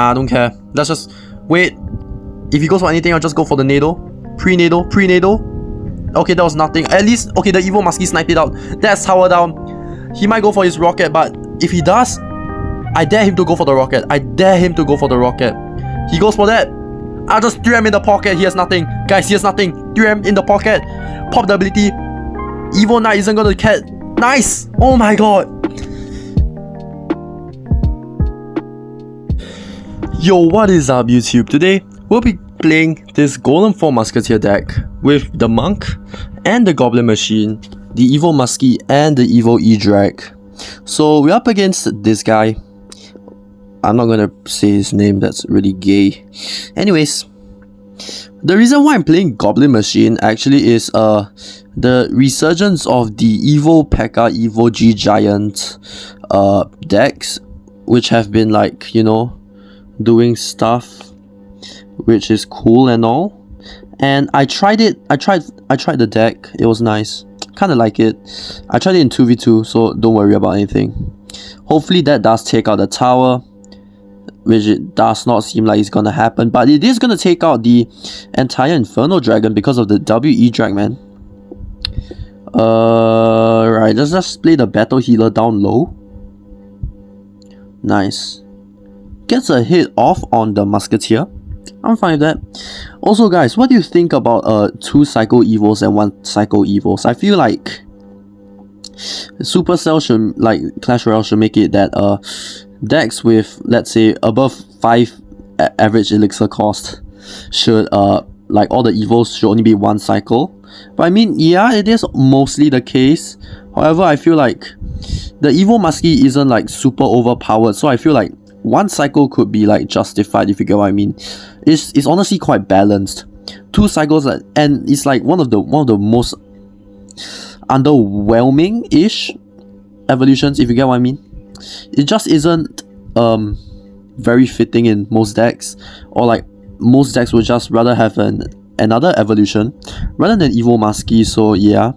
I don't care. Let's just wait. If he goes for anything, I'll just go for the Nado. Pre-Nado, pre-Nado. Okay, that was nothing. At least, okay, the evil musky sniped it out. That's tower down. He might go for his rocket, but if he does, I dare him to go for the rocket. I dare him to go for the rocket. He goes for that. I'll just 3M in the pocket. He has nothing. Guys, he has nothing. 3M in the pocket. Pop the ability. Evil Knight isn't gonna catch. Nice! Oh my god. Yo, what is up YouTube? Today, we'll be playing this Golem 4 Musketeer deck with the Monk and the Goblin Machine, the Evil Musky and the Evil E-Drag. So we're up against this guy. I'm not gonna say his name, that's really gay. Anyways, the reason why I'm playing Goblin Machine actually is the resurgence of the Evil Pekka, Evil GGiant decks, which have been like, you know, doing stuff which is cool and all. And I tried it. I tried the deck. It was nice. Kind of like it. I tried it in 2v2, so don't worry about anything. Hopefully that does take out the tower, which it does not seem like it's gonna happen, but it is gonna take out the entire Inferno Dragon because of the WE Drag, man. Right, let's just play the Battle Healer down low. Nice. Gets a hit off on the Musketeer. I'm fine with that. Also guys, what do you think about 2 Psycho Evils and 1 Psycho Evils? I feel like Supercell should, like Clash Royale should make it that decks with, let's say, above 5 average elixir cost should like all the evils should only be 1 cycle. But I mean, yeah, it is mostly the case. However, I feel like the evil musky isn't like super overpowered, so I feel like 1 cycle could be like justified, if you get what I mean. It's honestly quite balanced. 2 cycles, and it's like one of the most underwhelming-ish evolutions, if you get what I mean. It just isn't very fitting in most decks, or like most decks would just rather have another evolution rather than evil musky. So yeah,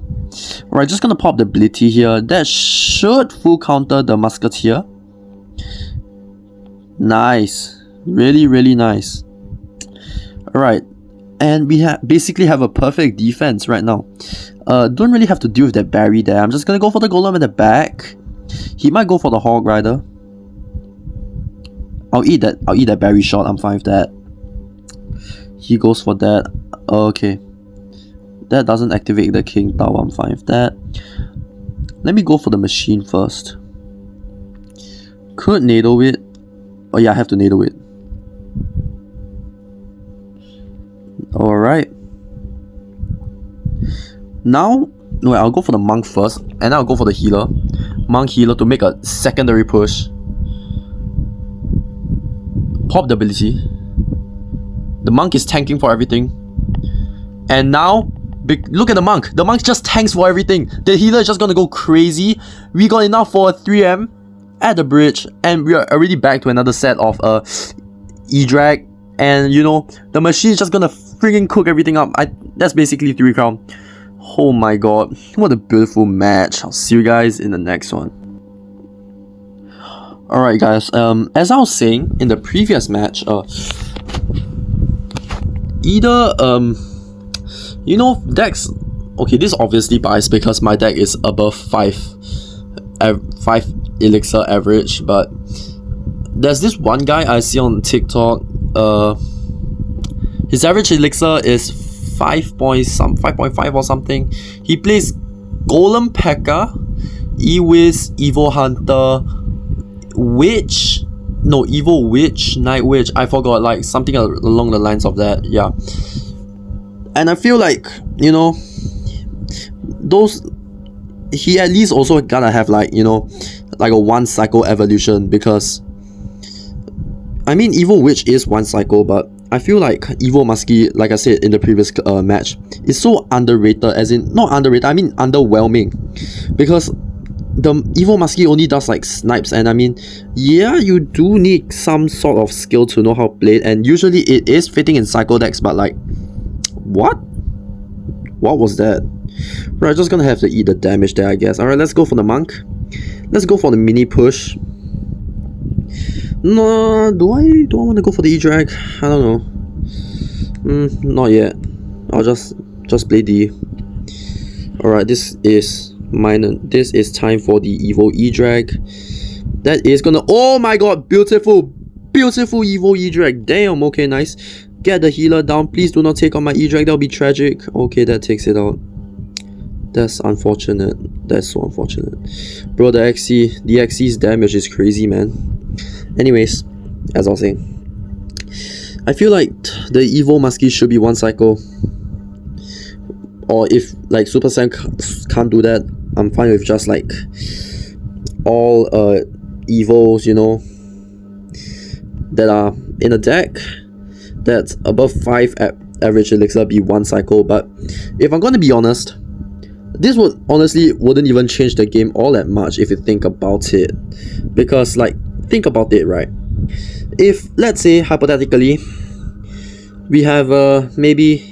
alright, just gonna pop the ability here. That should full counter the Musketeer. Nice, really nice. Alright, and we basically have a perfect defense right now. Don't really have to deal with that Barry there. I'm just gonna go for the Golem at the back. He might go for the Hog Rider. I'll eat that Barry shot. I'm fine with that. He goes for that. Okay, that doesn't activate the King Tower. I'm fine with that. Let me go for the machine first. Could Nado it. Oh yeah, I have to Nado it. Alright. Now, no, I'll go for the Monk first, and I'll go for the Healer. Monk Healer to make a secondary push. Pop the ability. The Monk is tanking for everything. And now, look at the Monk. The Monk just tanks for everything. The Healer is just gonna go crazy. We got enough for a 3M at the bridge, and we are already back to another set of E-Drag. And you know, the machine is just gonna friggin' cook everything up. That's basically 3 crown. Oh my god, what a beautiful match. I'll see you guys in the next one. Alright guys, as I was saying in the previous match, either you know, decks, okay, this is obviously biased because my deck is above 5 elixir average, but there's this one guy I see on TikTok. His average elixir is 5.5 or something. He plays Golem Pekka, Ewiz, Evil Hunter, Evil Witch, Night Witch, I forgot, like something along the lines of that, yeah. And I feel like, you know, he at least also gotta have like, you know, like a 1 cycle evolution, because I mean, Evil Witch is 1 cycle, but I feel like Evil Musky, like I said in the previous match, is so underrated, as in, not underrated, I mean underwhelming, because the Evil Musky only does like snipes, and I mean, yeah, you do need some sort of skill to know how to play it, and usually it is fitting in cycle decks, but like, what was that? Right, just gonna have to eat the damage there, I guess. Alright, let's go for the Monk. Let's go for the mini push. No, do I want to go for the E-drag? I don't know. Not yet. I'll just play D. Alright, this is time for the Evo E-drag. That is gonna, oh my god, beautiful Evo E-drag. Damn, okay, nice. Get the healer down. Please do not take on my E-drag, that'll be tragic. Okay, that takes it out. That's unfortunate. That's so unfortunate. Bro, the XC's damage is crazy, man. Anyways, as I was saying, I feel like the Evo Musky should be 1 cycle. Or if like Super Saiyan can't do that, I'm fine with just like all Evos, you know, that are in a deck that's above 5 average elixir be 1 cycle. But if I'm gonna be honest, this wouldn't even change the game all that much if you think about it. Because like, think about it, right? If let's say hypothetically we have maybe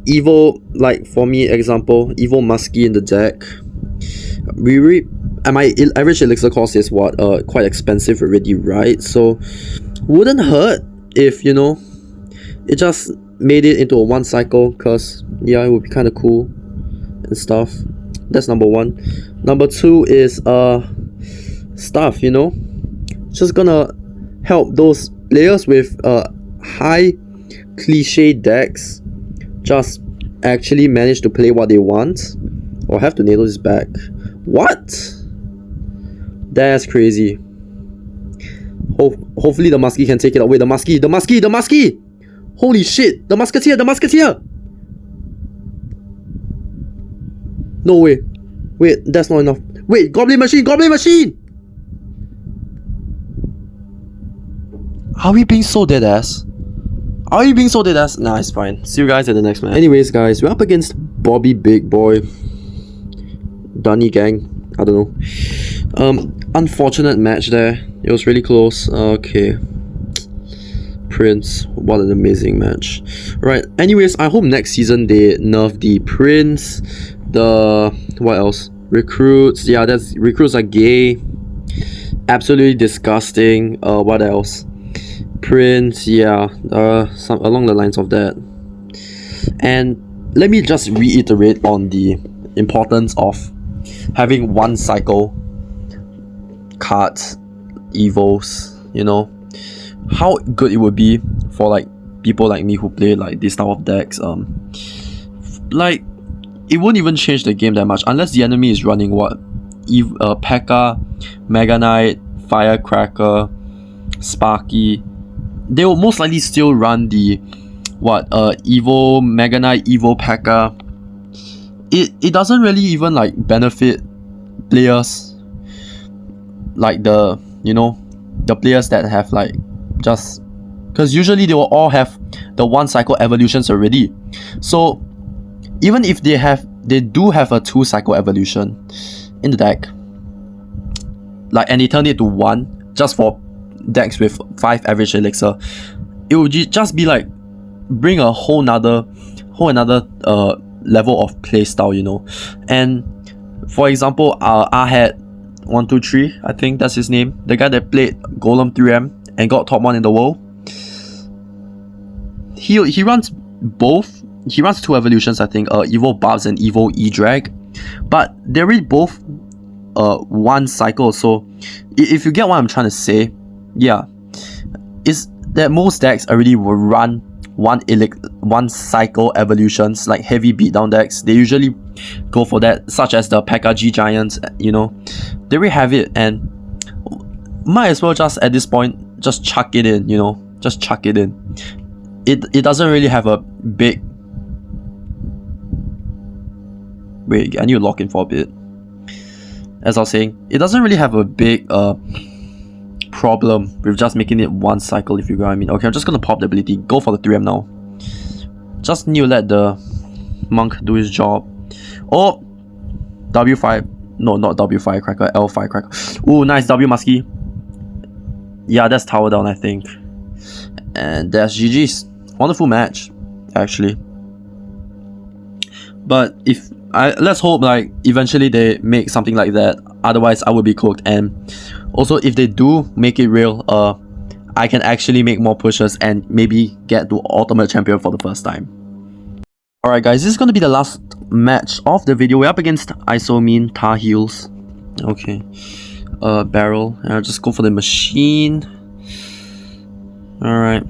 Evo, like for me example, Evo Musky in the deck, and my average elixir cost is what, quite expensive already, right? So wouldn't hurt if, you know, it just made it into a 1 cycle, cause yeah, it would be kind of cool and stuff. That's number 1. Number 2 is stuff, you know, just gonna help those players with high cliche decks just actually manage to play what they want. Or have to nail this back. What? That's crazy. Hopefully the musky can take it away. The musky! Holy shit! The musketeer! No way. Wait, that's not enough. Wait, goblin machine! Are we being so dead ass? Nah, it's fine. See you guys at the next match. Anyways, guys, we're up against Bobby Big Boy. Dunny Gang. I don't know. Unfortunate match there. It was really close. Okay. Prince. What an amazing match. Right. Anyways, I hope next season they nerf the Prince. What else? Recruits. Yeah, recruits are gay. Absolutely disgusting. What else? Prince, yeah, some along the lines of that. And let me just reiterate on the importance of having 1 cycle cards, Evos, you know, how good it would be for like people like me who play like this type of decks. Like, it won't even change the game that much unless the enemy is running what? Pekka, Mega Knight, Firecracker, Sparky. They will most likely still run the Evo Mega Knight, Evo Pekka. It doesn't really even like benefit players like the, you know, the players that have like just, because usually they will all have the 1 cycle evolutions already. So even if they do have a 2 cycle evolution in the deck, like, and they turn it to 1 just for decks with 5 average elixir, it would just be like bring a whole another level of playstyle, you know. And for example, I had 123, I think that's his name, the guy that played Golem 3M and got top 1 in the world. He runs both. He runs 2 evolutions, I think, Evo Barbs and Evo E-Drag, but they're really both 1 cycle. So if you get what I'm trying to say, yeah, is that most decks already will run 1 cycle evolutions, like heavy beatdown decks. They usually go for that, such as the Pekka GGiant, you know. They already have it, and might as well just at this point just chuck it in, you know, just chuck it in. It doesn't really have a big, wait, I need to lock in for a bit. As I was saying, it doesn't really have a big problem with just making it 1 cycle, if you know what I mean. Okay, I'm just gonna pop the ability, go for the 3M now. Just need to let the monk do his job. Oh, W5, no, not W5 cracker, L5 cracker. Ooh, nice W musky. Yeah, that's tower down, I think. And that's GG's. Wonderful match, actually. But let's hope like eventually they make something like that. Otherwise, I will be cooked. And Also, if they do make it real, I can actually make more pushes and maybe get to Ultimate Champion for the first time. Alright guys, this is going to be the last match of the video. We're up against Isomine, Tar Heels. Okay. Barrel. I'll just go for the machine. Alright.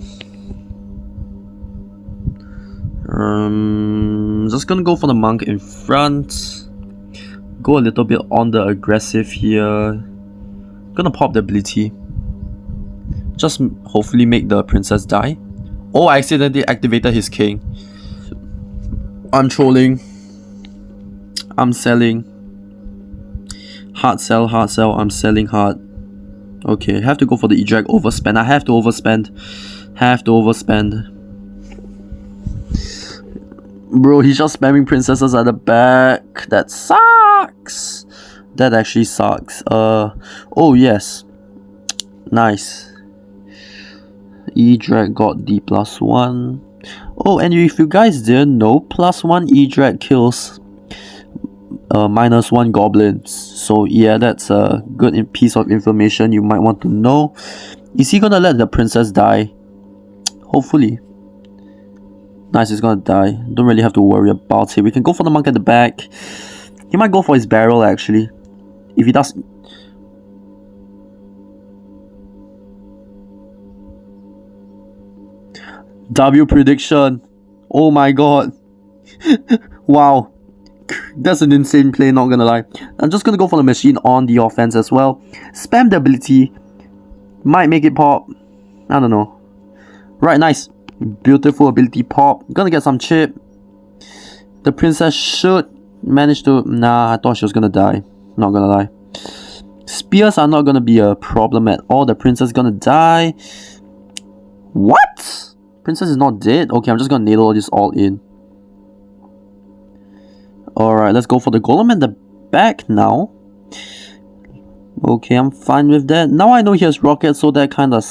Just gonna go for the monk in front. Go a little bit on the aggressive here. Gonna pop the ability. Just hopefully make the princess die. Oh, I accidentally activated his king. I'm trolling. I'm selling. Hard sell, I'm selling hard. Okay, have to go for the E-Drag overspend. I have to overspend. Bro, he's just spamming princesses at the back. That sucks. That actually sucks. Oh yes. Nice. E-Drag got D +1. Oh, and if you guys didn't know, +1 E-Drag kills -1 goblins. So yeah, that's a good piece of information you might want to know. Is he gonna let the princess die? Hopefully. Nice, he's gonna die. Don't really have to worry about it. We can go for the monk at the back. He might go for his barrel actually. If he does... W prediction. Oh my god. Wow. That's an insane play, not gonna lie. I'm just gonna go for the machine on the offense as well. Spam the ability. Might make it pop. I don't know. Right, nice. Beautiful ability pop. Gonna get some chip. The princess should manage to... Nah, I thought she was gonna die. Not gonna lie. Spears are not gonna be a problem at all. The princess is gonna die. What? Princess is not dead? Okay, I'm just gonna nail this all in. Alright, let's go for the golem in the back now. Okay, I'm fine with that. Now I know he has rocket, so that kind of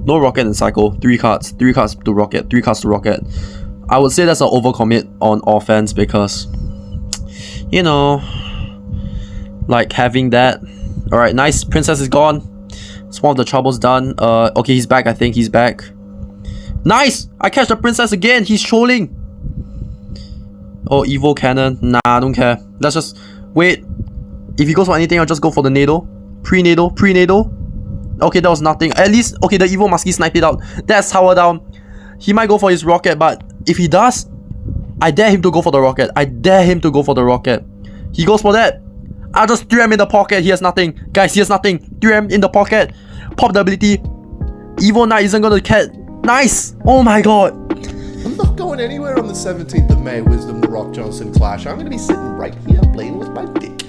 no rocket in cycle. 3 cards. 3 cards to rocket. 3 cards to rocket. I would say that's an overcommit on offense because, you know, like having that. Alright, nice. Princess is gone. It's one of the troubles done. Okay, he's back. I think he's back. Nice! I catch the princess again. He's trolling. Oh, evil cannon. Nah, I don't care. Let's just wait. If he goes for anything, I'll just go for the nado. Pre-nado. Okay, that was nothing. At least, okay, the evil musky sniped it out. That's tower down. He might go for his rocket, but if he does, I dare him to go for the rocket. He goes for that. I'll just 3M in the pocket. He has nothing. Guys, he has nothing. 3M in the pocket. Pop the ability. Evil Knight isn't gonna catch. Nice! Oh my god. I'm not going anywhere on the 17th of May, Wisdom the Rock Johnson Clash. I'm going to be sitting right here playing with my dick.